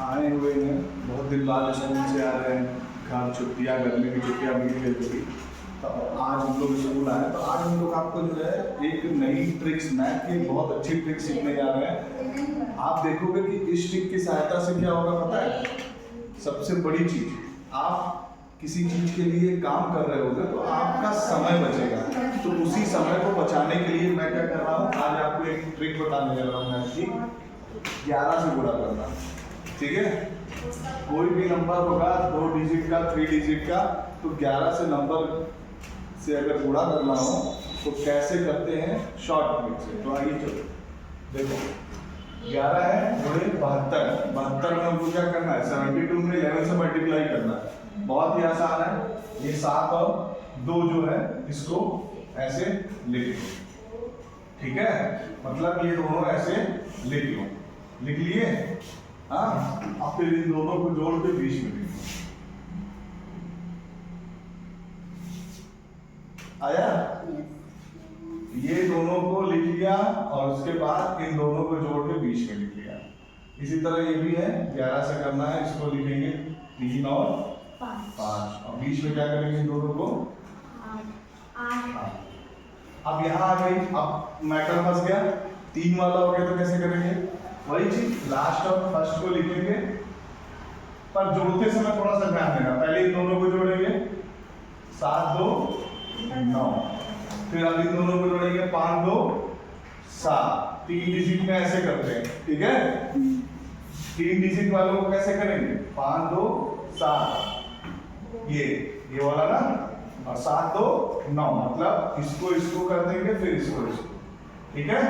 आए हुए हैं, बहुत दिन बाद स्कूल से आ रहे हैं, घर छुट्टियाँ, गर्मी की छुट्टियाँ मिली गई थी, तो आज हम लोग स्कूल आए। तो आज हम लोग आपको जो है एक नई ट्रिक्स, मैथ की बहुत अच्छी ट्रिक सीखने जा रहे हैं। आप देखोगे कि इस ट्रिक की सहायता से क्या होगा पता है? सबसे बड़ी चीज, आप किसी चीज के लिए काम कर रहे होगे तो आपका समय बचेगा। तो उसी समय को बचाने के लिए मैं क्या कर रहा हूँ, आज आपको एक ट्रिक बताने जा रहा हूँ मैं कि 11 से गुणा करना। ठीक है, कोई भी नंबर होगा 2 डिजिट का, 3 डिजिट का, तो 11 से नंबर से अगर गुणा करना हो तो कैसे करते हैं, शॉर्ट ट्रिक से। तो आइए चलो देखो, 11 है गुणे 72, 72 में हमको क्या करना है, 72 में 11 से मल्टीप्लाई करना है। बहुत ही आसान है। ये 7 और 2 जो है इसको ऐसे लिख लो। ठीक है, मतलब ये दोनों ऐसे लिख लो। लिख लिए? हाँ, अब फिर इन दोनों को जोड़ के 20 में लिख लो। आया? ये दोनों को लिख लिया और उसके बाद इन दोनों को जोड़ के 20 में लिख लिया। इसी तरह ये भी है, 11 से करना है, इसको लिखेंगे 3 और 5 और 20 में क्या करेंगे इन दोनों को 8। अब यहाँ आ गई, अब मैटर फंस गया, 3 वाला हो गया तो कैसे करेंगे, वही चीज लास्ट और फर्स्ट को लिखेंगे, पर जोड़ते समय थोड़ा सा ध्यान देना। पहले इन दोनों को जोड़ेंगे 7 2 9, फिर अब इन दोनों को जोड़ेंगे 5 2 7। 3 डिजिट में ऐसे करते हैं। ठीक है, 3 डिजिट वालों को कैसे करेंगे, 5 2 7, ये वाला ना, और 7 2 9, मतलब इसको कर देंगे, फिर इसको। ठीक है,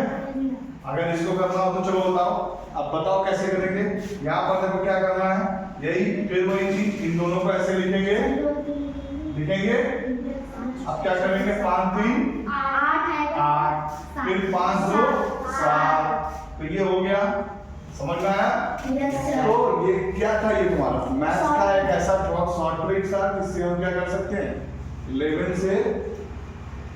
अगर इसको करना हो तो चलो बताओ। अब बताओ कैसे करेंगे। यहाँ पर देखो क्या करना है, यही फिर वही चीज, इन दोनों को ऐसे लिखेंगे। अब क्या करेंगे, 5 3 8, फिर 5 2 7, तो ये हो गया। समझ में आया? तो ये क्या था, ये तुम्हारा मैथ्स का एक ऐसा शॉर्ट ट्रिक था जिससे हम क्या कर सकते हैं, 11 से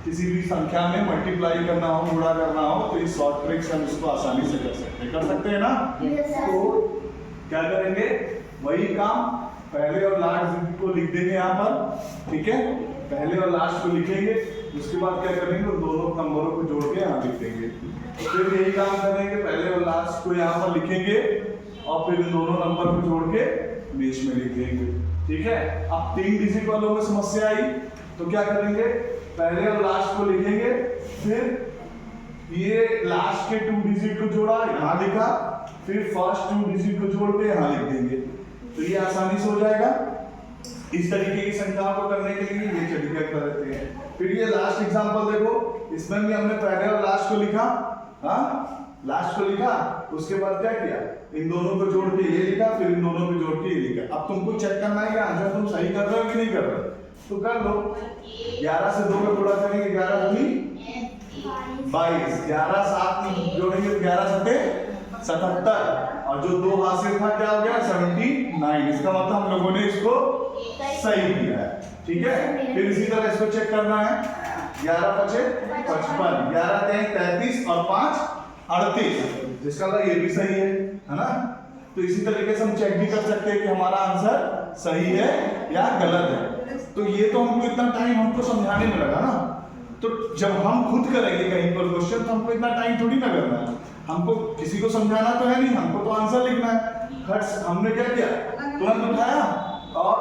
किसी भी संख्या में मल्टीप्लाई करना हो, गुणा करना हो, तो इस शॉर्ट ट्रिक से हम इसको आसानी से कर सकते हैं ना। तो क्या करेंगे, वही काम, पहले और लास्ट को लिख देंगे यहाँ पर। ठीक है, पहले और लास्ट को लिखेंगे, उसके बाद क्या करेंगे, उन दोनों नंबरों को जोड़ के यहाँ लिख देंगे। फिर यही काम करेंगे, पहले और लास्ट को यहाँ पर लिखेंगे और फिर इन दोनों नंबर को जोड़ के बीच में लिख देंगे। ठीक है, अब 3 डिजिट वालों में समस्या आई तो क्या करेंगे, पहले और लास्ट को लिखेंगे, फिर ये लास्ट के 2 डिजिट को जोड़ा, यहाँ लिखा, फिर फर्स्ट 2 डिजिट को जोड़ के यहाँ लिख देंगे। तो ये आसानी से हो जाएगा। इस तरीके की संख्या को करने के लिए ये तरीका करते हैं। फिर ये लास्ट एग्जांपल देखो, इसमें भी हमने पहले और लास्ट को लिखा, हाँ लास्ट को लिखा, उसके बाद क्या किया, इन दोनों को जोड़ के ये लिखा, फिर इन दोनों को जोड़ के ये लिखा। अब तुमको चेक करना है कि आंसर तुम सही कर रहे हो कि नहीं कर रहे हो, तो कर लो। 11 से 2 का गुणा करेंगे, 11 दूनी 22, 11 7 जोड़ेंगे तो 11 सते 77, और जो 2 हासिल था क्या हो गया 79। इसका मतलब हम लोगों ने इसको सही किया है। ठीक है, फिर इसी तरह इसको चेक करना है, 11 5 55, 11 3 33 और 5 38, जिसका मतलब ये भी सही है ना। तो इसी तरीके से हम चेक भी कर सकते हैं कि हमारा आंसर सही है या गलत है। तो ये तो हमको इतना टाइम हमको समझाने में लगा ना, तो जब हम खुद करेंगे कहीं पर क्वेश्चन तो हमको इतना टाइम थोड़ी ना करना है, हमको किसी को समझाना तो है नहीं, हमको तो आंसर लिखना है। खट हमने क्या किया, तुरंत उठाया और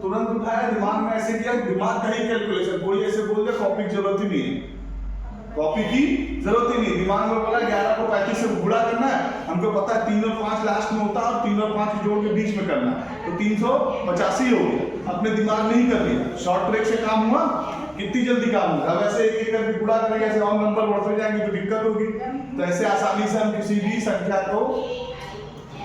तुरंत उठाया, दिमाग में ऐसे किया, दिमाग का ही कैलकुलेशन। कोई ऐसे बोल दे कॉपी की जरूरत ही नहीं है, कॉपी की जरूरत ही नहीं। दिमाग में बोला 11 को 35 से गुणा करना है, हमको पता है 3 और 5 लास्ट में होता है और 3 और 5 जोड़ के बीच में करना है, तो 385 हो गया। अपने दिमाग में ही कर लिया, शॉर्ट ट्रिक से काम हुआ, कितनी जल्दी काम होगा। अब ऐसे एक एक करके गुणा करेंगे, ऐसे और नंबर बढ़ते जाएंगे तो दिक्कत होगी। तो ऐसे आसानी से हम किसी भी संख्या को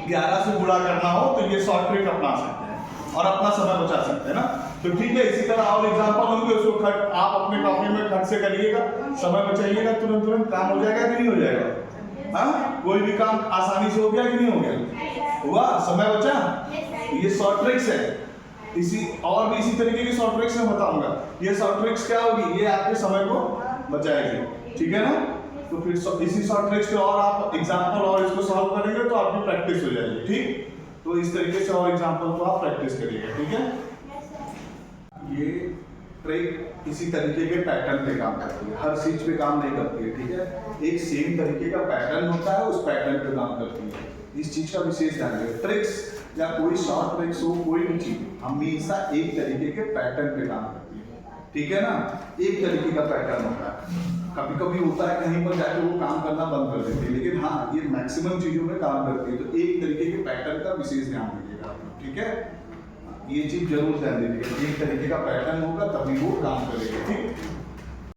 11 से गुणा करना हो तो ये शॉर्ट ट्रिक अपना सकते हैं और अपना समय बचा सकते हैं ना। तो ठीक है, इसी तरह और एग्जांपल होंगे, उसको खट आप अपने कॉपी में खट से करिएगा, समय बचाइएगा, तुरंत काम हो जाएगा कि नहीं हो जाएगा। हाँ, कोई भी काम आसानी से हो गया कि नहीं हो गया, हुआ, समय बचा। ये शॉर्ट ट्रिक्स है, इसी और भी इसी तरीके की शॉर्ट ट्रिक्स मैं बताऊंगा। ये शॉर्ट ट्रिक्स क्या होगी, ये आपके समय को बचाएगी। ठीक है ना, तो फिर इसी शॉर्ट ट्रिक्स के और आप एग्जांपल और इसको सॉल्व करेंगे तो आपकी प्रैक्टिस हो जाएगी। ठीक, तो इस तरीके से और एग्जांपल को आप प्रैक्टिस करिएगा, ठीक है। ये ट्रिक इसी तरीके के पैटर्न पे काम करती है, हर चीज पे काम नहीं करती है, ठीक है। एक सेम तरीके का पैटर्न होता है, उस पैटर्न पे काम करती है। इस चीज का विशेष ध्यान रखिए। ट्रिक्स या कोई शॉर्ट ट्रिक्स हो, कोई भी चीज हमेशा एक तरीके के पैटर्न पे काम करती है, ठीक है ना। एक तरीके का पैटर्न होता है, कभी कभी होता है कहीं पर जाके वो काम करना बंद कर देती है, लेकिन हाँ ये मैक्सिमम चीजों में काम करती है। तो एक तरीके के पैटर्न का विशेष ध्यान रखिएगा, ठीक है। ये चीज जरूर ध्यान दीजिएगा, एक तरीके का पैटर्न होगा तभी वो काम करेगा, ठीक।